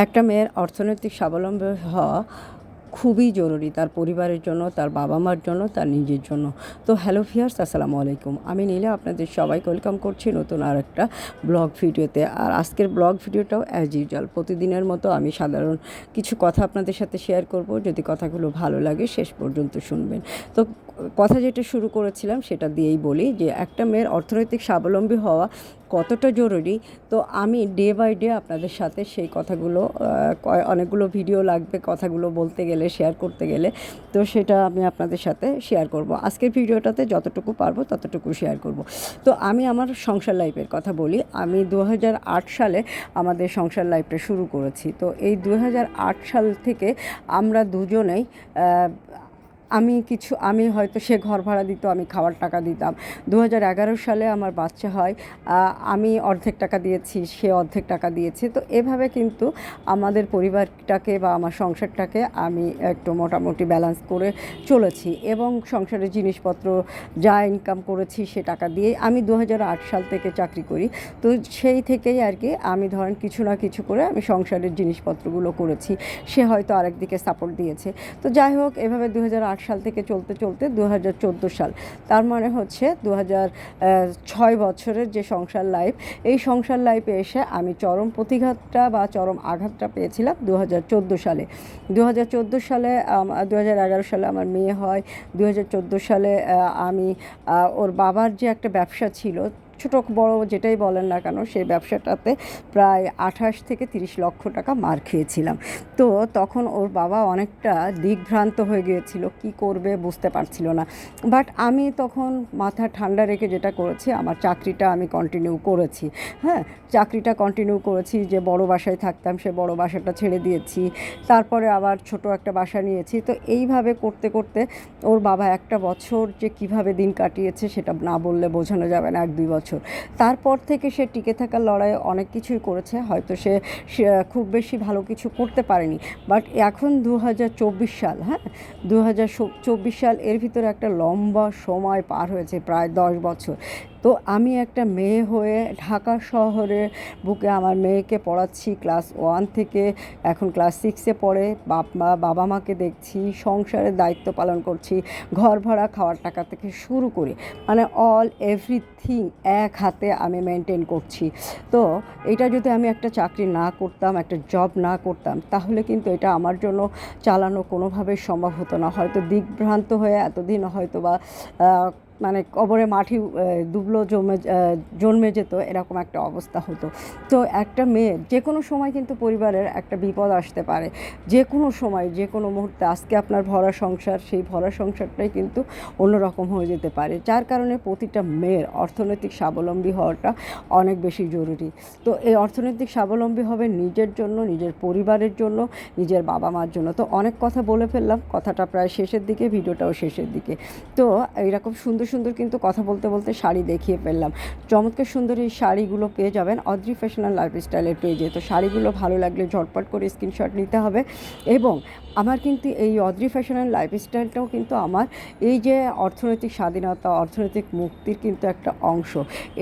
একটা মেয়ের অর্থনৈতিক স্বাবলম্বী হওয়া খুবই জরুরি তার পরিবারের জন্য, তার বাবা মার জন্য, তার নিজের জন্য। তো হ্যালো ভিউয়ার্স, আসসালামু আলাইকুম। আমি নীলা আপনাদের সবাইকে ওয়েলকাম করছি নতুন আর একটা ব্লগ ভিডিওতে। আর আজকের ব্লগ ভিডিওটাও অ্যাজ ইউজুয়াল প্রতিদিনের মতো আমি সাধারণ কিছু কথা আপনাদের সাথে শেয়ার করব। যদি কথাগুলো ভালো লাগে শেষ পর্যন্ত শুনবেন। তো কথা যেটা শুরু করেছিলাম সেটা দিয়েই বলি যে একটা মেয়ের অর্থনৈতিক স্বাবলম্বী হওয়া কতটা জরুরি। তো আমি ডে বাই ডে আপনাদের সাথে সেই কথাগুলো অনেকগুলো ভিডিও লাগবে কথাগুলো বলতে গেলে, শেয়ার করতে গেলে। তো সেটা আমি আপনাদের সাথে শেয়ার করব। আজকের ভিডিওটাতে যতটুকু পারবো ততটুকু শেয়ার করব। তো আমি আমার সংসার লাইফের কথা বলি। আমি 2008 সালে আমাদের সংসার লাইফটা শুরু করেছি। তো এই 2008 সাল থেকে আমরা দুজনেই আমি হয়তো সে ঘর ভাড়া দিত, আমি খাওয়ার টাকা দিতাম। 2011 সালে আমার বাচ্চা হয়, আমি অর্ধেক টাকা দিয়েছি, সে অর্ধেক টাকা দিয়েছে। তো এভাবে কিন্তু আমাদের পরিবারটাকে বা আমার সংসারটাকে আমি একটু মোটামুটি ব্যালেন্স করে চলেছি এবং সংসারের জিনিসপত্র যা ইনকাম করেছি সে টাকা দিয়েই আমি 2008 সাল থেকে চাকরি করি। তো সেই থেকেই আর কি আমি ধরেন কিছু না কিছু করে আমি সংসারের জিনিসপত্রগুলো করেছি। সে হয়তো আরেকদিকে সাপোর্ট দিয়েছে। তো যাই হোক, এভাবে 2008 সাল থেকে চলতে চলতে 2014 সাল, তার মানে হচ্ছে 2006 বছরের যে সংসার লাইফ, এই সংসার লাইফে এসে আমি চরম প্রতিঘাতটা বা চরম আঘাতটা পেয়েছিলাম 2014 সালে। 2014 সালে 2011 সালে আমার মেয়ে হয়। 2014 সালে আমি ওর বাবার যে একটা ব্যবসা ছিল, ছোটো বড় যেটাই বলেন না কেন, সেই ব্যবসাটাতে প্রায় 28 থেকে 30 লক্ষ টাকা মার খেয়েছিলাম। তো তখন ওর বাবা অনেকটা দিগ্ভ্রান্ত হয়ে গিয়েছিল, কি করবে বুঝতে পারছিল না। বাট আমি তখন মাথা ঠান্ডা রেখে যেটা করেছি, আমার চাকরিটা আমি কন্টিনিউ করেছি। হ্যাঁ, চাকরিটা কন্টিনিউ করেছি। যে বড় বাসায় থাকতাম সে বড় বাসাটা ছেড়ে দিয়েছি, তারপরে আবার ছোট একটা বাসা নিয়েছি। তো এইভাবে করতে করতে ওর বাবা একটা বছর যে কিভাবে দিন কাটিয়েছে সেটা না বললে বোঝানো যাবে না, 1-2 বছর। তারপর থেকে সে টিকে থাকার লড়াইয়ে অনেক কিছুই করেছে। হয়তো সে খুব বেশি ভালো কিছু করতে পারেনি। বাট এখন 2024 সাল, হ্যাঁ 2024 সাল, এর ভিতরে একটা লম্বা সময় পার হয়েছে, প্রায় 10 বছর। তো আমি একটা মেয়ে হয়ে ঢাকা শহরে বুকে আমার মেয়েকে পড়াচ্ছি ক্লাস 1 থেকে, এখন ক্লাস 6-এ পড়ে। বাবা মাকে দেখছি, সংসারের দায়িত্ব পালন করছি, ঘর ভাড়া, খাওয়ার টাকা থেকে শুরু করে মানে অল এভরিথিং এক হাতে আমি মেনটেন করছি। তো এটা যদি আমি একটা চাকরি না করতাম, একটা জব না করতাম, তাহলে কিন্তু এটা আমার জন্য চালানো কোনোভাবেই সম্ভব হতো না। হয়তো দিগ্ভ্রান্ত হয়ে এতদিন হয়তো বা মানে কবরে মাটি দুবলো জন্মে যেত, এরকম একটা অবস্থা হতো। তো একটা মেয়ের যে কোনো সময় কিন্তু পরিবারের একটা বিপদ আসতে পারে, যে কোনো সময়, যে কোনো মুহূর্তে। আজকে আপনার ভরা সংসার, সেই ভরা সংসারটাই কিন্তু অন্যরকম হয়ে যেতে পারে। যার কারণে প্রতিটা মেয়ের অর্থনৈতিক স্বাবলম্বী হওয়াটা অনেক বেশি জরুরি। তো এই অর্থনৈতিক স্বাবলম্বী হবে নিজের জন্য, নিজের পরিবারের জন্য, নিজের বাবা মার জন্য। তো অনেক কথা বলে ফেললাম, কথাটা প্রায় শেষের দিকে, ভিডিওটাও শেষের দিকে। তো এইরকম সুন্দর সুন্দর কিন্তু কথা বলতে বলতে শাড়ি দেখিয়ে ফেললাম। চমৎকার সুন্দর এই শাড়িগুলো পেয়ে যাবেন অদ্রি ফ্যাশন অ্যান্ড লাইফস্টাইলের পেজে। তো শাড়িগুলো ভালো লাগলে ঝটপট করে স্ক্রিনশট নিতে হবে। এবং আমার কিন্তু এই অদ্রি ফ্যাশন অ্যান্ড লাইফস্টাইলটাও কিন্তু আমার এই যে অর্থনৈতিক স্বাধীনতা, অর্থনৈতিক মুক্তির কিন্তু একটা অংশ।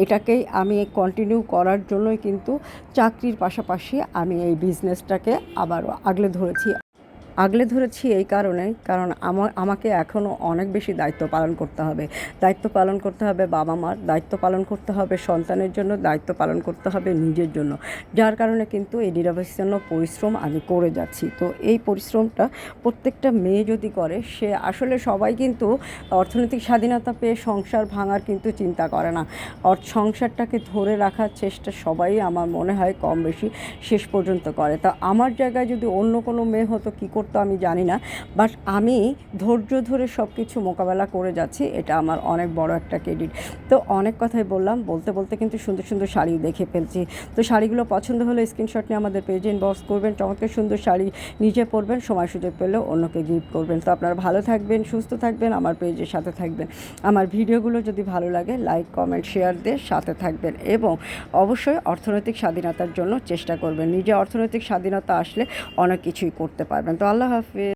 এটাকেই আমি কন্টিনিউ করার জন্যই কিন্তু চাকরির পাশাপাশি আমি এই বিজনেসটাকে আবারও আগলে ধরেছি এই কারণ আমাকে এখনও অনেক বেশি দায়িত্ব পালন করতে হবে। দায়িত্ব পালন করতে হবে বাবা মার, দায়িত্ব পালন করতে হবে সন্তানের জন্য, দায়িত্ব পালন করতে হবে নিজের জন্য। যার কারণে কিন্তু এই নিরবচ্ছিন্ন পরিশ্রম আমি করে যাচ্ছি। তো এই পরিশ্রমটা প্রত্যেকটা মেয়ে যদি করে, সে আসলে সবাই কিন্তু অর্থনৈতিক স্বাধীনতা পেয়ে সংসার ভাঙার কিন্তু চিন্তা করে না। সংসারটাকে ধরে রাখার চেষ্টা সবাই আমার মনে হয় কম বেশি শেষ পর্যন্ত করে। তা আমার জায়গায় যদি অন্য কোনো মেয়ে হতো কী করতো আমি জানি না। বাট আমি ধৈর্য ধরে সব কিছু মোকাবেলা করে যাচ্ছি, এটা আমার অনেক বড় একটা ক্রেডিট। তো অনেক কথাই বললাম, বলতে বলতে কিন্তু সুন্দর সুন্দর শাড়ি দেখে ফেলছি। তো শাড়িগুলো পছন্দ হলে স্ক্রিনশট নিয়ে আমাদের পেজে ইনবক্স করবেন। চমৎকার সুন্দর শাড়ি নিজে পরবেন, সময় সুযোগ পেলেও অন্যকে গিফট করবেন। তো আপনারা ভালো থাকবেন, সুস্থ থাকবেন, আমার পেজের সাথে থাকবেন। আমার ভিডিওগুলো যদি ভালো লাগে লাইক, কমেন্ট, শেয়ার দিয়ে সাথে থাকবেন এবং অবশ্যই অর্থনৈতিক স্বাধীনতার জন্য চেষ্টা করবেন। নিজে অর্থনৈতিক স্বাধীনতা আসলে অনেক কিছুই করতে পারবেন। তো আল্লাহ হাফিজ।